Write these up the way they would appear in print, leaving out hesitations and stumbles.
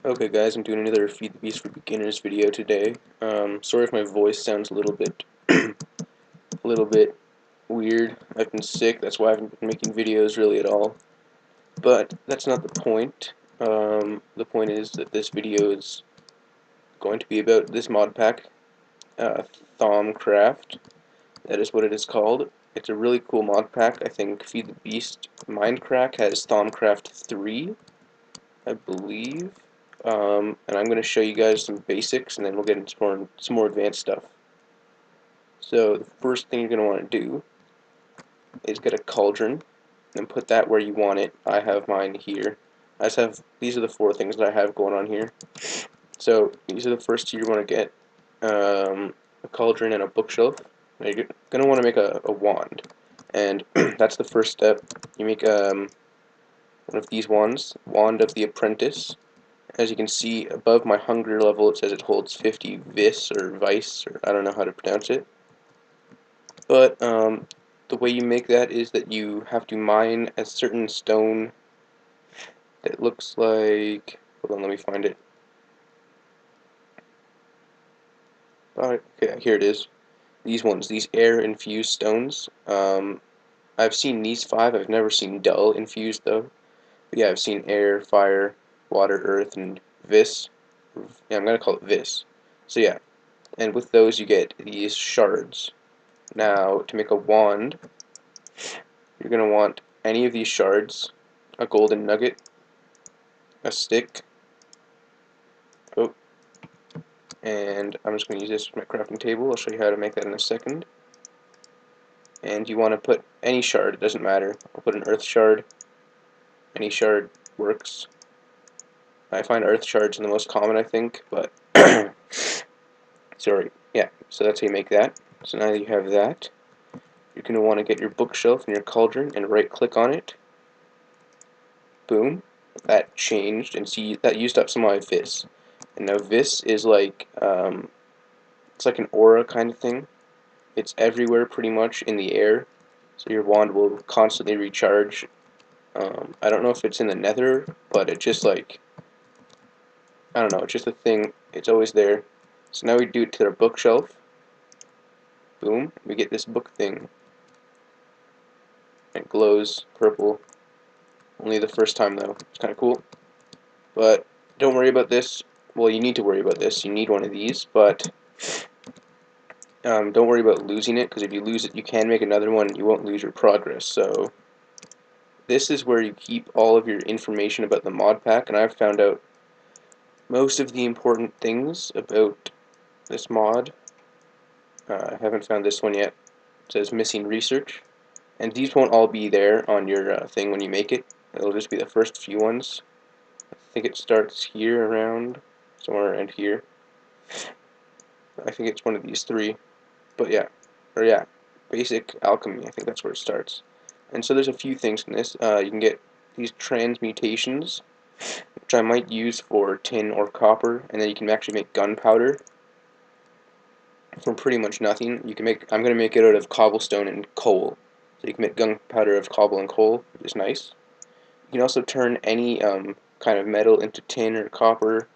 Okay guys, I'm doing another Feed the Beast for Beginners video today. Sorry if my voice sounds a little bit weird. I've been sick, that's why I haven't been making videos really at all. But that's not the point. The point is that this video is going to be about this mod pack, uh, Thaumcraft. That is what it is called. It's a really cool mod pack. I think Feed the Beast Minecraft has Thaumcraft3, I believe. And I'm going to show you guys some basics, and then we'll get into some more advanced stuff. So the first thing you're going to want to do is get a cauldron and put that where you want it. I have mine here. These are the four things that I have going on here. So these are the first two you want to get. A cauldron and a bookshelf. Now you're going to want to make a wand. And that's the first step. You make one of these wands, Wand of the Apprentice. As you can see, above my hunger level, it says it holds 50 vis, or vice, or I don't know how to pronounce it. But the way you make that is that you have to mine a certain stone that looks like... Hold on, let me find it. Okay, here it is. These ones, these air-infused stones. I've seen these 5. I've never seen dull infused, though. But yeah, I've seen air, fire, water, earth, and vis. Yeah, I'm going to call it vis. So yeah, and with those you get these shards. Now, to make a wand, you're going to want any of these shards, a golden nugget, a stick, oh, and I'm just going to use this for my crafting table. I'll show you how to make that in a second. And you want to put any shard, it doesn't matter. I'll put an earth shard. Any shard works. I find earth shards are the most common, I think, but sorry, yeah, so that's how you make that. So now that you have that, you're going to want to get your bookshelf and your cauldron and right click on it. Boom. That changed, and see, that used up some of my vis. And now vis is like, it's like an aura kind of thing. It's everywhere pretty much in the air, so your wand will constantly recharge. I don't know if it's in the nether, but it just like, I don't know, it's just a thing, it's always there. So now we do it to our bookshelf. Boom, we get this book thing. It glows purple. Only the first time though. It's kind of cool. But don't worry about this. Well, you need to worry about this. You need one of these, but don't worry about losing it, because if you lose it, you can make another one and you won't lose your progress. So this is where you keep all of your information about the mod pack, and I've found out most of the important things about this mod. I haven't found this one yet. It says missing research, and these won't all be there on your thing when you make it. It'll just be the first few ones. I think it starts here around, somewhere around here. I think it's one of these 3. But yeah, or yeah, basic alchemy, I think that's where it starts. And so there's a few things in this. You can get these transmutations, which I might use for tin or copper, and then you can actually make gunpowder from pretty much nothing. You can make, I'm going to make it out of cobblestone and coal. So you can make gunpowder of cobble and coal, which is nice. You can also turn any kind of metal into tin or copper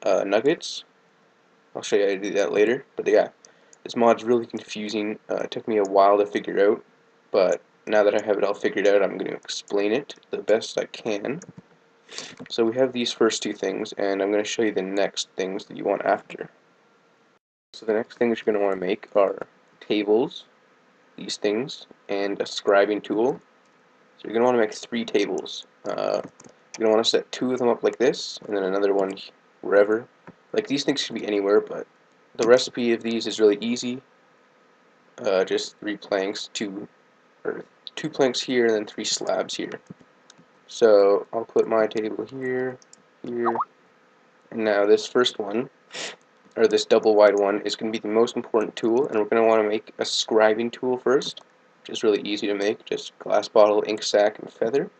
nuggets. I'll show you how to do that later. But yeah, this mod's really confusing. It took me a while to figure out, but now that I have it all figured out, I'm going to explain it the best I can. So we have these first 2 things, and I'm going to show you the next things that you want after. So the next things you're going to want to make are tables, these things, and a scribing tool. So you're going to want to make 3 tables. You're going to want to set 2 of them up like this, and then another one wherever. Like, these things should be anywhere, but the recipe of these is really easy. Just 3 planks, 2 planks here, and then 3 slabs here. So I'll put my table here, here, and now this first one, or this double wide one, is going to be the most important tool, and we're going to want to make a scribing tool first, which is really easy to make, just glass bottle, ink sac, and feather.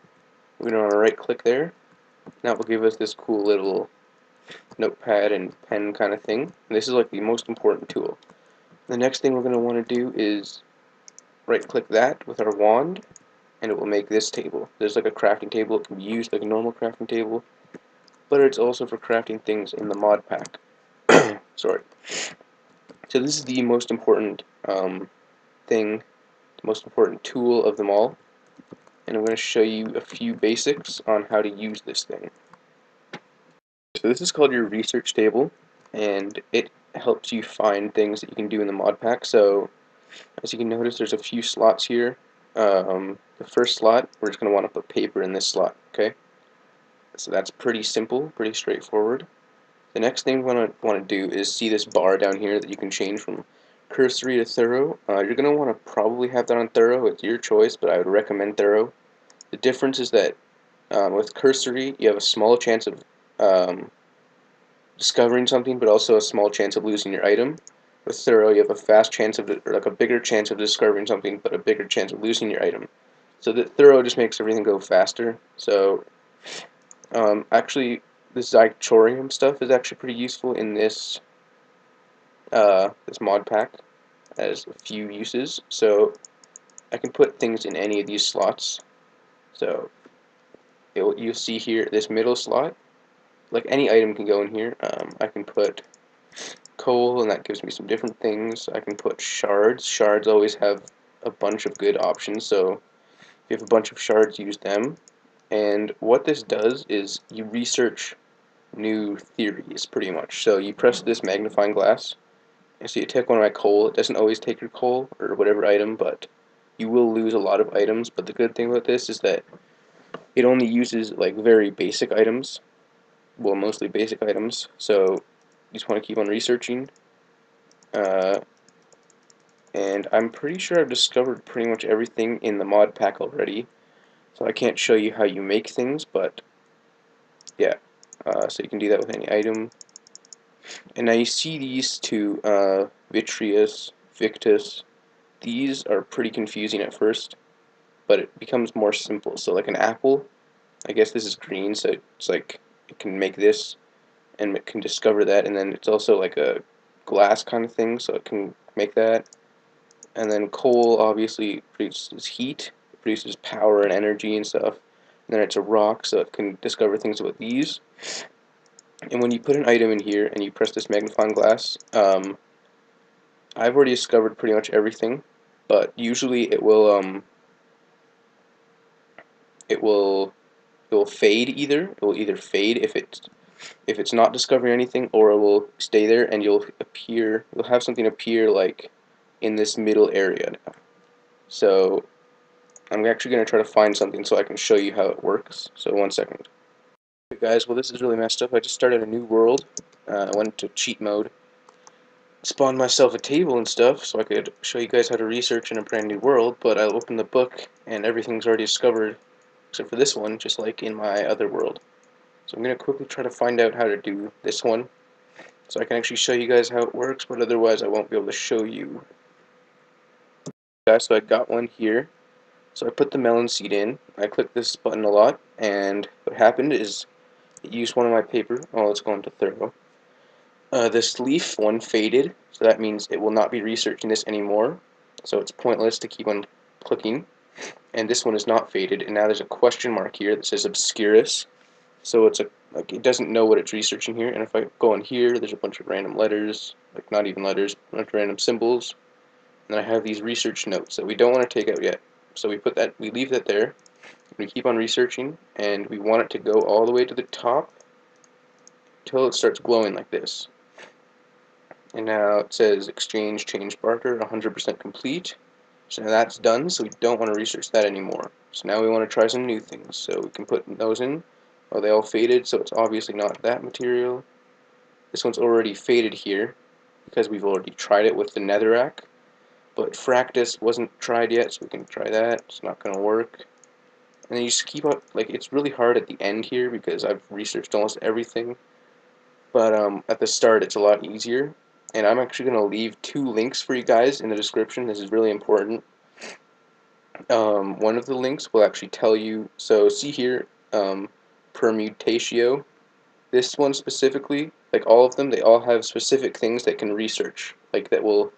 We're going to want to right click there. That will give us this cool little notepad and pen kind of thing. And this is like the most important tool. The next thing we're going to want to do is right click that with our wand, and it will make this table. There's like a crafting table. It can be used like a normal crafting table, but it's also for crafting things in the mod pack. Sorry. So this is the most important thing, the most important tool of them all, and I'm going to show you a few basics on how to use this thing. So this is called your research table, and it helps you find things that you can do in the mod pack. So as you can notice, there's a few slots here. The first slot, we're just going to want to put paper in this slot, okay? So that's pretty simple, pretty straightforward. The next thing we want to do is see this bar down here that you can change from cursory to thorough. You're going to want to probably have that on thorough. It's your choice, but I would recommend thorough. The difference is that with cursory, you have a small chance of discovering something, but also a small chance of losing your item. With thorough, you have a fast chance of, or like a bigger chance of discovering something, but a bigger chance of losing your item. So the thorough just makes everything go faster. So actually, this Zychorium stuff is actually pretty useful in this this mod pack. It has a few uses. So I can put things in any of these slots. So you'll see here this middle slot. Like any item can go in here. I can put coal, and that gives me some different things. I can put shards. Shards always have a bunch of good options. So if you have a bunch of shards, use them. And what this does is you research new theories, pretty much. So you press this magnifying glass, and so you take one of my coal. It doesn't always take your coal, or whatever item, but you will lose a lot of items. But the good thing about this is that it only uses like very basic items, well, mostly basic items, so you just want to keep on researching. And I'm pretty sure I've discovered pretty much everything in the mod pack already, so I can't show you how you make things, but yeah, so you can do that with any item. And now you see these two, Vitreous, Victus. These are pretty confusing at first, but it becomes more simple. So like an apple, I guess this is green, so it's like it can make this, and it can discover that, and then it's also like a glass kind of thing, so it can make that. And then coal obviously produces heat, it produces power and energy and stuff. And then it's a rock, so it can discover things about these. And when you put an item in here and you press this magnifying glass, I've already discovered pretty much everything, but usually it will fade either. It will either fade if it's not discovering anything, or it will stay there and you'll have something appear like in this middle area now. So I'm actually going to try to find something so I can show you how it works. So 1 second. Okay, guys, well, this is really messed up. I just started a new world. I went to cheat mode, spawned myself a table and stuff so I could show you guys how to research in a brand new world, but I opened the book and everything's already discovered except for this one, just like in my other world. So I'm going to quickly try to find out how to do this one so I can actually show you guys how it works, but otherwise I won't be able to show you. Guys, so I got one here. So I put the melon seed in. I clicked this button a lot, and what happened is it used one of my paper. Oh, let's go into thorough. This leaf one faded, so that means it will not be researching this anymore. So it's pointless to keep on clicking. And this one is not faded, and now there's a question mark here that says obscurus. So it's like it doesn't know what it's researching here. And if I go on here, there's a bunch of random letters, like not even letters, a bunch of random symbols. And I have these research notes that we don't want to take out yet. So we leave that there. We keep on researching, and we want it to go all the way to the top until it starts glowing like this. And now it says exchange, change, barter, 100% complete. So now that's done, so we don't want to research that anymore. So now we want to try some new things. So we can put those in. Oh, they all faded, so it's obviously not that material. This one's already faded here because we've already tried it with the netherrack. But Fractus wasn't tried yet, so we can try that. It's not going to work. And then you just keep up, like, it's really hard at the end here because I've researched almost everything. But at the start, it's a lot easier. And I'm actually going to leave 2 links for you guys in the description. This is really important. One of the links will actually tell you, so see here, permutatio. This one specifically, like all of them, they all have specific things that can research, like that will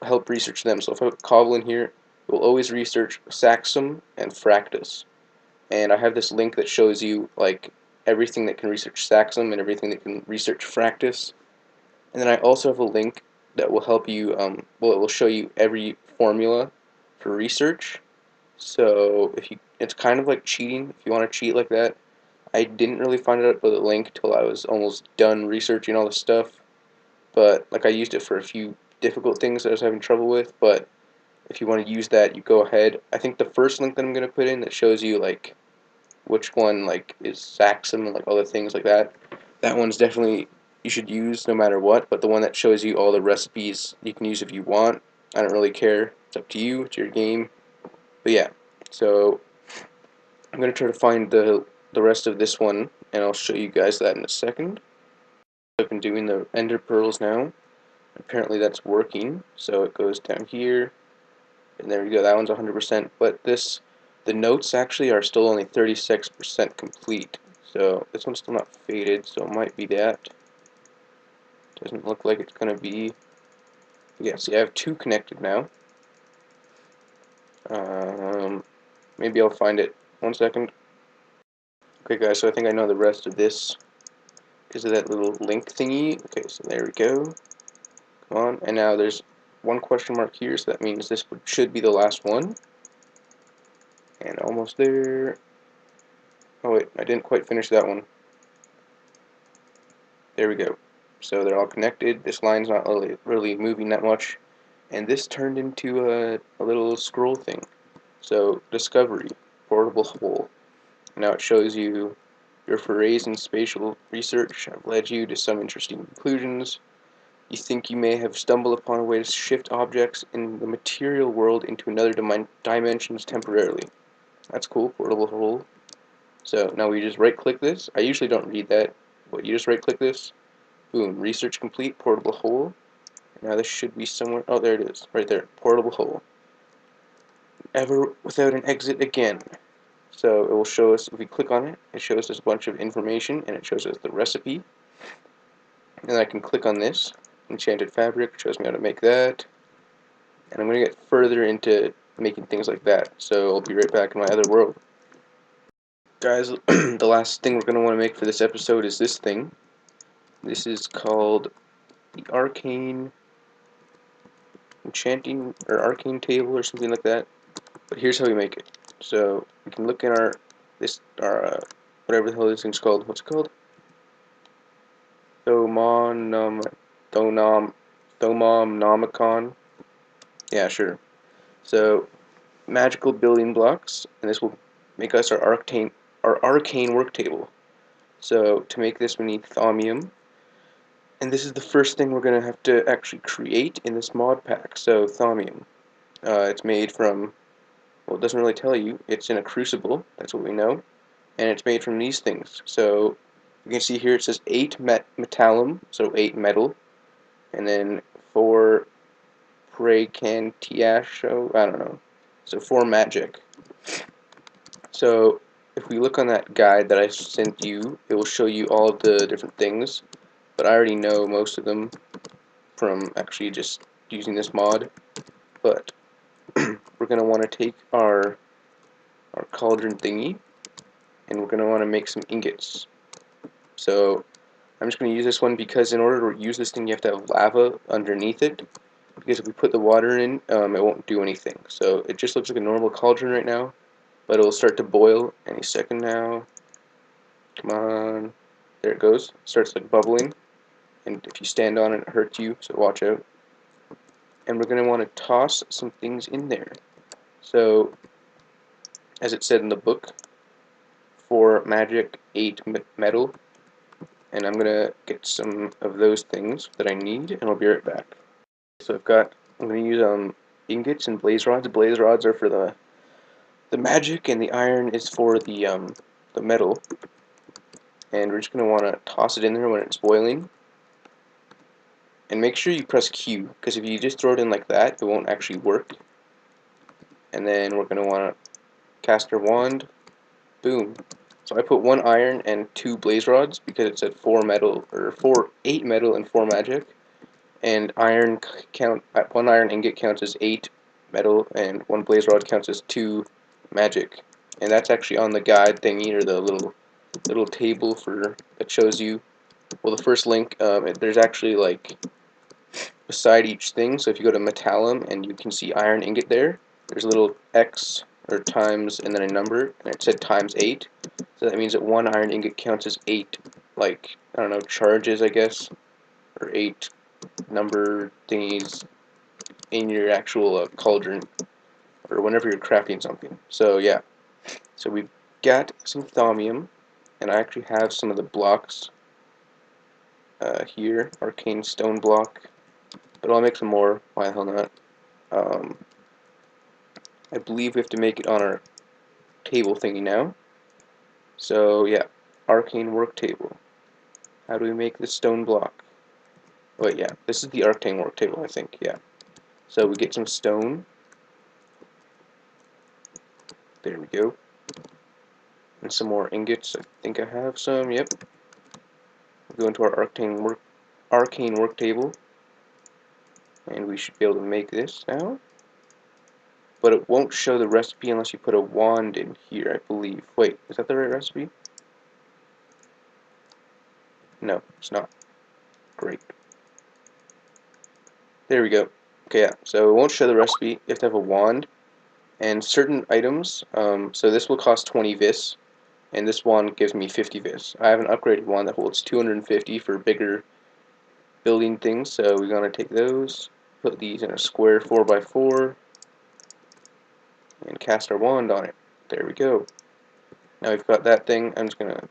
help research them. So if I put cobble in here, it will always research saxum and fractus. And I have this link that shows you like everything that can research Saxum and everything that can research Fractus. And then I also have a link that will help you, well, it will show you every formula for research. So it's kind of like cheating if you want to cheat like that. I didn't really find out about the link till I was almost done researching all this stuff. But like I used it for a few difficult things that I was having trouble with. But if you want to use that, you go ahead. I think the first link that I'm going to put in that shows you like which one like is Saxum and like other things like that. That one's definitely you should use no matter what. But the one that shows you all the recipes you can use if you want. I don't really care. It's up to you. It's your game. But yeah, so I'm going to try to find the rest of this one, and I'll show you guys that in a second. I've been doing the ender pearls now. Apparently that's working, so it goes down here, and there we go, that one's 100%, but the notes actually are still only 36% complete, so this one's still not faded, so it might be that. Doesn't look like it's going to be. Yeah, see, I have 2 connected now. Maybe I'll find it. 1 second. Okay guys, so I think I know the rest of this because of that little link thingy. Okay, so there we go. Come on, and now there's 1 question mark here, so that means this should be the last one. And almost there. Oh wait, I didn't quite finish that one. There we go. So they're all connected. This line's not really moving that much. And this turned into a little scroll thing. So, discovery, portable hole. Now it shows you your forays in spatial research have led you to some interesting conclusions. You think you may have stumbled upon a way to shift objects in the material world into another dimensions temporarily. That's cool, portable hole. So now we just right click this. I usually don't read that, but you just right click this. Boom, research complete, portable hole. Now this should be somewhere. Oh, there it is, right there, portable hole. Ever without an exit again. So it will show us, if we click on it, it shows us a bunch of information, and it shows us the recipe. And I can click on this, enchanted fabric, shows me how to make that. And I'm going to get further into making things like that, so I'll be right back in my other world. Guys, the last thing we're going to want to make for this episode is this thing. This is called the Arcane Enchanting, or Arcane Table, or something like that. But here's how we make it. So, we can look in our whatever the hell this thing's called. What's it called? Thomomnomicon. Yeah, sure. So, magical building blocks, and this will make us our arcane work table. So, to make this we need thaumium, and this is the first thing we're going to have to actually create in this mod pack. So, thaumium. It's made from, well, it doesn't really tell you. It's in a crucible, that's what we know, and it's made from these things. So, you can see here it says 8 metallum, so 8 metal, and then 4 praecantiasho, I don't know, so 4 magic. So if we look on that guide that I sent you, it will show you all of the different things, but I already know most of them from actually just using this mod. But we're going to want to take our cauldron thingy, and we're going to want to make some ingots. So I'm just going to use this one because in order to use this thing you have to have lava underneath it, because if we put the water in, it won't do anything. So it just looks like a normal cauldron right now, but it will start to boil any second now. Come on. There it goes. It starts like bubbling, and if you stand on it, it hurts you, so watch out. And we're going to want to toss some things in there. So, as it said in the book, 4 magic, 8 metal, and I'm going to get some of those things that I need, and I'll be right back. So I'm going to use ingots and blaze rods. Blaze rods are for the magic, and the iron is for the metal. And we're just going to want to toss it in there when it's boiling. And make sure you press Q, because if you just throw it in like that, it won't actually work. And then we're going to want to cast our wand. Boom. So I put 1 iron and 2 blaze rods, because it said 8 metal and 4 magic. And 1 iron ingot counts as 8 metal, and 1 blaze rod counts as 2 magic. And that's actually on the guide thingy, or the little little table that shows you. Well, the first link, there's actually like beside each thing. So if you go to Metallum and you can see iron ingot there, there's a little X or times and then a number, and it said times 8. So that means that one iron ingot counts as 8, like, I don't know, charges, I guess, or 8 number thingies in your actual cauldron, or whenever you're crafting something. So yeah, so we've got some thaumium, and I actually have some of the blocks here, arcane stone block, but I'll make some more, why the hell not. I believe we have to make it on our table thingy now. So yeah, arcane work table. How do we make the stone block? Wait, yeah, this is the arcane work table, I think, yeah. So we get some stone. There we go. And some more ingots. I think I have some, yep. We go into our arcane work table. And we should be able to make this now. But it won't show the recipe unless you put a wand in here, I believe. Wait, is that the right recipe? No, it's not. Great. There we go. Okay, yeah, so it won't show the recipe. You have to have a wand. And certain items, so this will cost 20 vis, and this wand gives me 50 vis. I have an upgraded wand that holds 250 for bigger building things, so we're going to take those, put these in a square 4x4, and cast our wand on it. There we go. Now we've got that thing. I'm just going to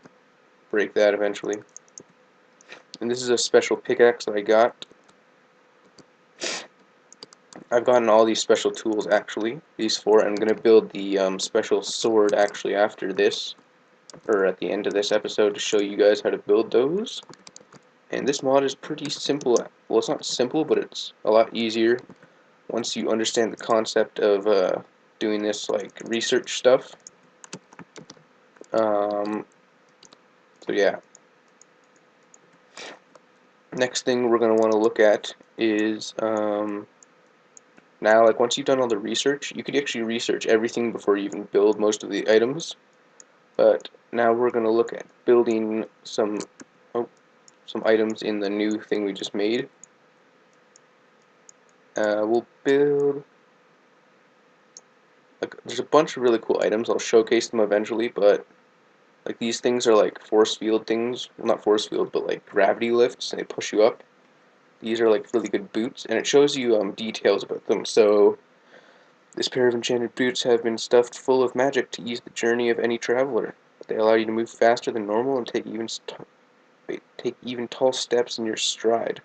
break that eventually. And this is a special pickaxe that I got. I've gotten all these special tools actually, these four. I'm going to build the special sword actually after this, or at the end of this episode, to show you guys how to build those. And this mod is pretty simple. Well, it's not simple, but it's a lot easier once you understand the concept of doing this like research stuff. So yeah. Next thing we're going to want to look at is now, like, once you've done all the research, you could actually research everything before you even build most of the items. But now we're going to look at building some items in the new thing we just made. We'll build, like, there's a bunch of really cool items. I'll showcase them eventually, but like these things are like force field things. Well, not force field, but like gravity lifts, and they push you up. These are like really good boots, and it shows you details about them. So this pair of enchanted boots have been stuffed full of magic to ease the journey of any traveler. They allow you to move faster than normal and take even tall steps in your stride,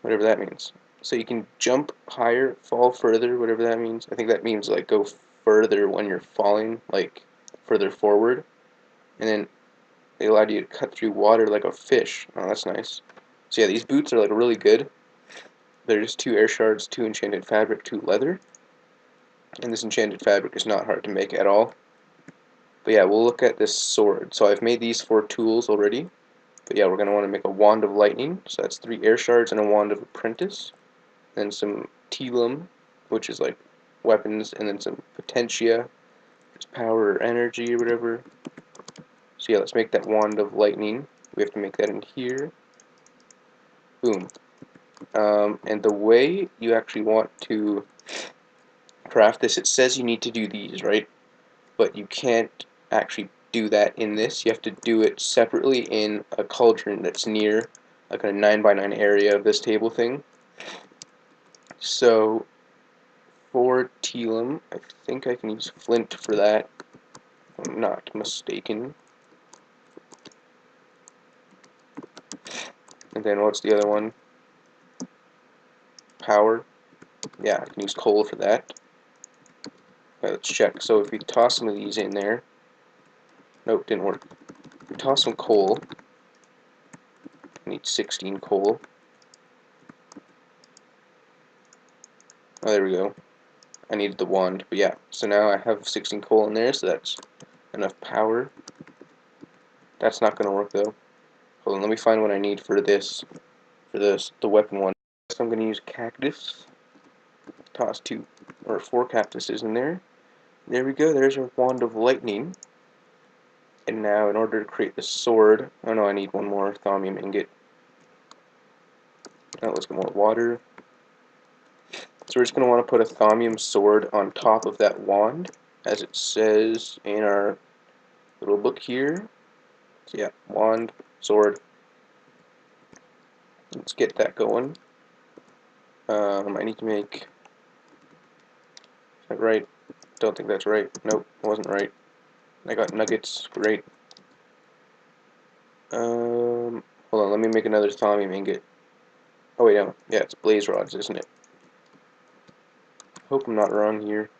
whatever that means. So you can jump higher, fall further, whatever that means. I think that means like go further when you're falling, like further forward. And then they allowed you to cut through water like a fish. Oh, that's nice. So yeah, these boots are like really good. They're just 2 air shards, 2 enchanted fabric, 2 leather. And this enchanted fabric is not hard to make at all. But yeah, we'll look at this sword. So I've made these 4 tools already. But yeah, we're going to want to make a wand of lightning. So that's 3 air shards and a wand of apprentice. Then some telum, which is like weapons, and then some potentia, which is power or energy or whatever. So yeah, let's make that wand of lightning. We have to make that in here. Boom. And the way you actually want to craft this, it says you need to do these, right? But you can't actually do that in this. You have to do it separately in a cauldron that's near like a 9x9 area of this table thing. So for telum, I think I can use flint for that, if I'm not mistaken. And then what's the other one? Power. Yeah, I can use coal for that. Okay, let's check. So if we toss some of these in there, nope, didn't work. If we toss some coal, I need 16 coal. Oh, there we go. I needed the wand, but yeah. So now I have 16 coal in there, so that's enough power. That's not going to work though. Hold on, let me find what I need for this, the weapon one. So I'm going to use cactus. Toss 2 or 4 cactuses in there. There we go. There's our wand of lightning. And now, in order to create the sword, oh no, I need one more thaumium ingot. Now let's get more water. So we're just going to want to put a thaumium sword on top of that wand, as it says in our little book here. So yeah, wand, sword. Let's get that going. I need to make... Is that right? Don't think that's right. Nope, it wasn't right. I got nuggets. Great. Hold on, let me make another thaumium ingot. Oh wait, no. Yeah, it's blaze rods, isn't it? Hope I'm not wrong here.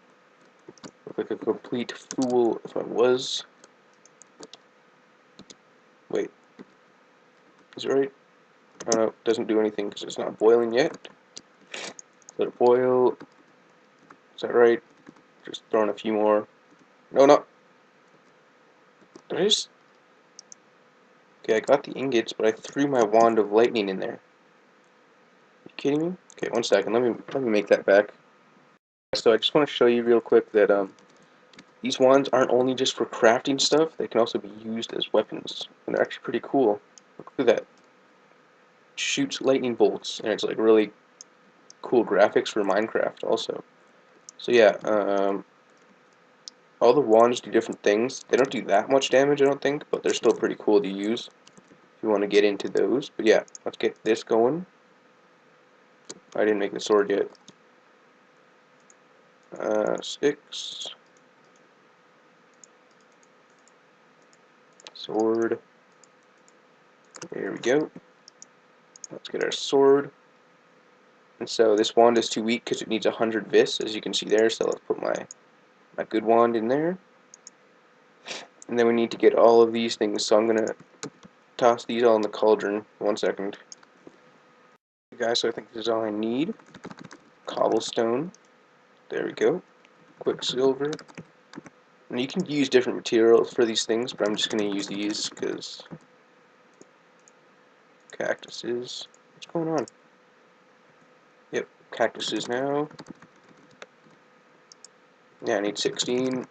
Look like a complete fool if I was. Wait. Is it right? Oh no, it doesn't do anything because it's not boiling yet. Let it boil. Is that right? Just throwing a few more. No, no. Did I just... Okay, I got the ingots, but I threw my wand of lightning in there. Are you kidding me? Okay, one second. Let me make that back. So I just want to show you real quick that these wands aren't only just for crafting stuff, they can also be used as weapons. And they're actually pretty cool. Look at that. It shoots lightning bolts, and it's like really cool graphics for Minecraft also. So yeah, all the wands do different things. They don't do that much damage, I don't think, but they're still pretty cool to use if you want to get into those. But yeah, let's get this going. I didn't make the sword yet. 6. Sword. There we go. Let's get our sword. And so this wand is too weak because it needs 100 vis, as you can see there. So let's put my good wand in there. And then we need to get all of these things. So I'm gonna toss these all in the cauldron. 1 second. Okay, guys, so I think this is all I need. Cobblestone. There we go. Quicksilver. And you can use different materials for these things, but I'm just gonna use these because cactuses. What's going on? Yep, cactuses now. Yeah, I need 16.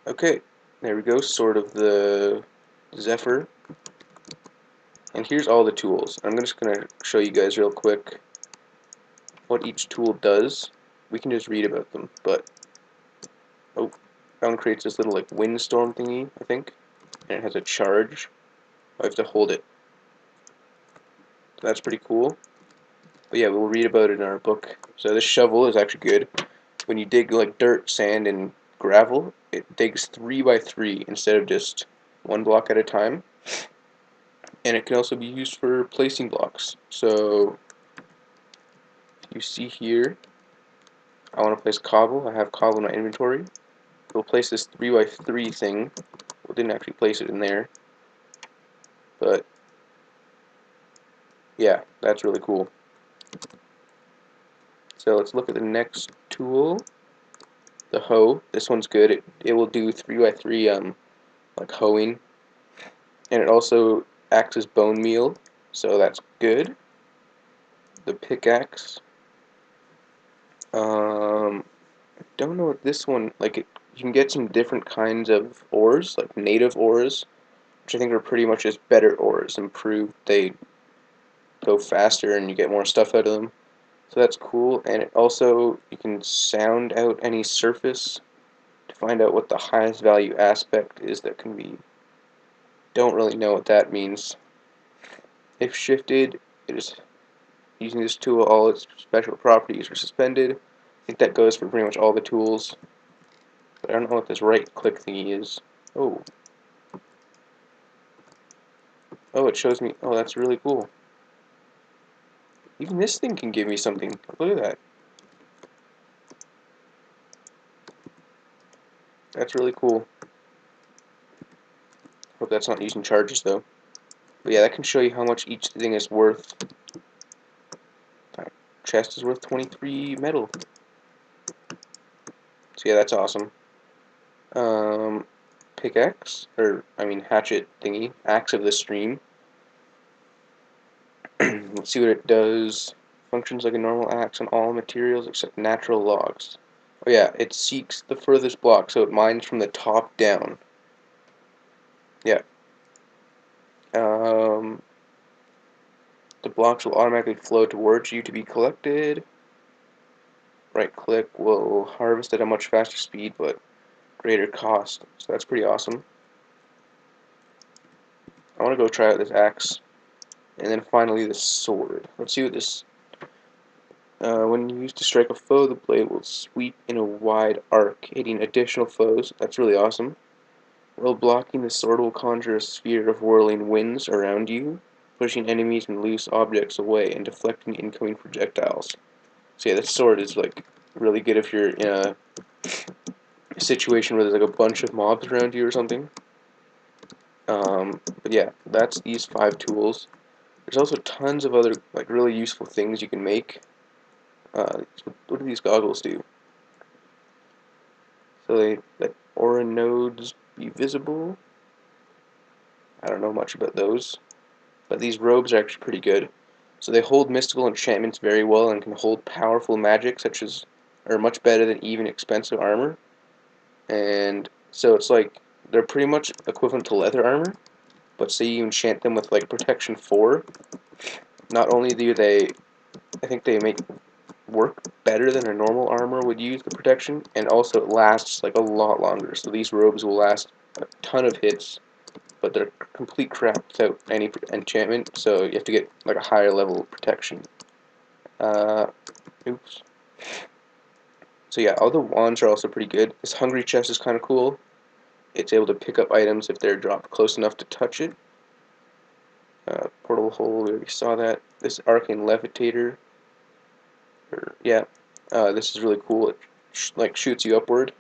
Okay, there we go, Sword of the Zephyr. And here's all the tools. I'm just going to show you guys real quick what each tool does. We can just read about them, but... Oh, that one creates this little, like, windstorm thingy, I think. And it has a charge. I have to hold it. So that's pretty cool. But yeah, we'll read about it in our book. So this shovel is actually good. When you dig, like, dirt, sand, and gravel, it digs 3 by 3 instead of just 1 block at a time. And it can also be used for placing blocks. So you see here, I want to place cobble. I have cobble in my inventory. We'll place this 3 by 3 thing. We didn't actually place it in there, but yeah, that's really cool. So let's look at the next tool, the hoe. This one's good. It will do 3 by 3 like hoeing, and it also acts as bone meal, so that's good. The pickaxe. I don't know what this one, like, you can get some different kinds of ores, like native ores, which I think are pretty much just better ores, improved. They go faster and you get more stuff out of them. So that's cool, and it also, you can sound out any surface to find out what the highest value aspect is that can be. Don't really know what that means. If shifted, it is using this tool, all its special properties are suspended. I think that goes for pretty much all the tools. But I don't know what this right click thingy is. Oh. Oh, it shows me. Oh, that's really cool. Even this thing can give me something. Look at that. That's really cool. Hope that's not using charges though. But yeah, that can show you how much each thing is worth. That chest is worth 23 metal. So yeah, that's awesome. Pickaxe, or I mean hatchet thingy, axe of the stream. Let's see what it does. Functions like a normal axe on all materials except natural logs. Oh yeah, it seeks the furthest block, so it mines from the top down. yeah. The blocks will automatically flow towards you to be collected. Right click will harvest at a much faster speed, but greater cost. So that's pretty awesome. I want to go try out this axe. And then finally this sword. Let's see what this... when used to strike a foe, the blade will sweep in a wide arc, hitting additional foes. That's really awesome. While blocking, the sword will conjure a sphere of whirling winds around you, pushing enemies and loose objects away and deflecting incoming projectiles. So yeah, this sword is like really good if you're in a situation where there's like a bunch of mobs around you or something. But yeah, that's these 5 tools. There's also tons of other like really useful things you can make. What do these goggles do? So they let aura nodes be visible. I don't know much about those, but these robes are actually pretty good. So they hold mystical enchantments very well and can hold powerful magic, such as are much better than even expensive armor. And so it's like they're pretty much equivalent to leather armor, but say you enchant them with like protection 4. Not only do they, I think they make work better than a normal armor would use the protection, and also it lasts like a lot longer. So these robes will last a ton of hits, but they're complete crap without any enchantment, so you have to get like a higher level of protection. Oops. So yeah, all the wands are also pretty good. This hungry chest is kind of cool. It's able to pick up items if they're dropped close enough to touch it. Portal hole, we already saw that. This arcane levitator, yeah, this is really cool. It like shoots you upward.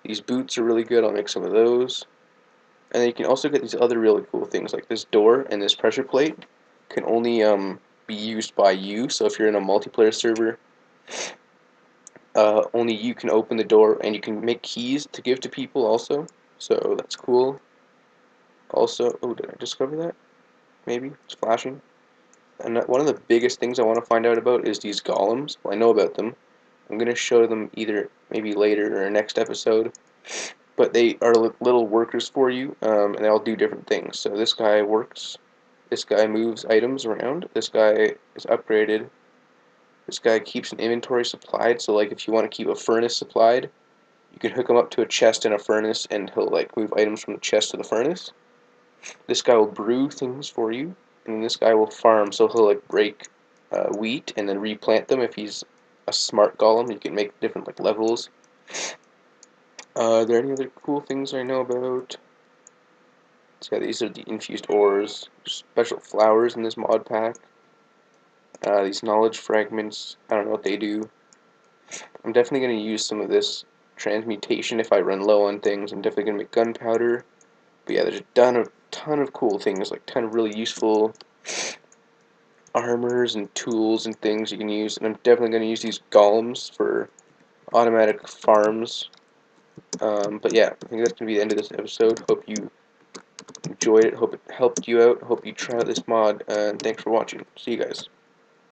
These boots are really good. I'll make some of those. And then you can also get these other really cool things, like this door and this pressure plate can only be used by you. So if you're in a multiplayer server, only you can open the door, and you can make keys to give to people also. So that's cool. Also, oh, did I discover that? Maybe it's flashing. And one of the biggest things I want to find out about is these golems. Well, I know about them. I'm going to show them either maybe later or next episode. But they are little workers for you, and they all do different things. So this guy works. This guy moves items around. This guy is upgraded. This guy keeps an inventory supplied. So like if you want to keep a furnace supplied, you can hook him up to a chest in a furnace, and he'll like move items from the chest to the furnace. This guy will brew things for you, and this guy will farm. So he'll like break wheat and then replant them. If he's a smart golem, you can make different like levels. Are there any other cool things I know about? So yeah, these are the infused ores. Special flowers in this mod pack. These knowledge fragments, I don't know what they do. I'm definitely going to use some of this transmutation if I run low on things. I'm definitely going to make gunpowder. But yeah, there's a ton of cool things, like a ton of really useful armors and tools and things you can use. And I'm definitely going to use these golems for automatic farms. But yeah, I think that's going to be the end of this episode. Hope you enjoyed it. Hope it helped you out. Hope you try out this mod. And thanks for watching. See you guys.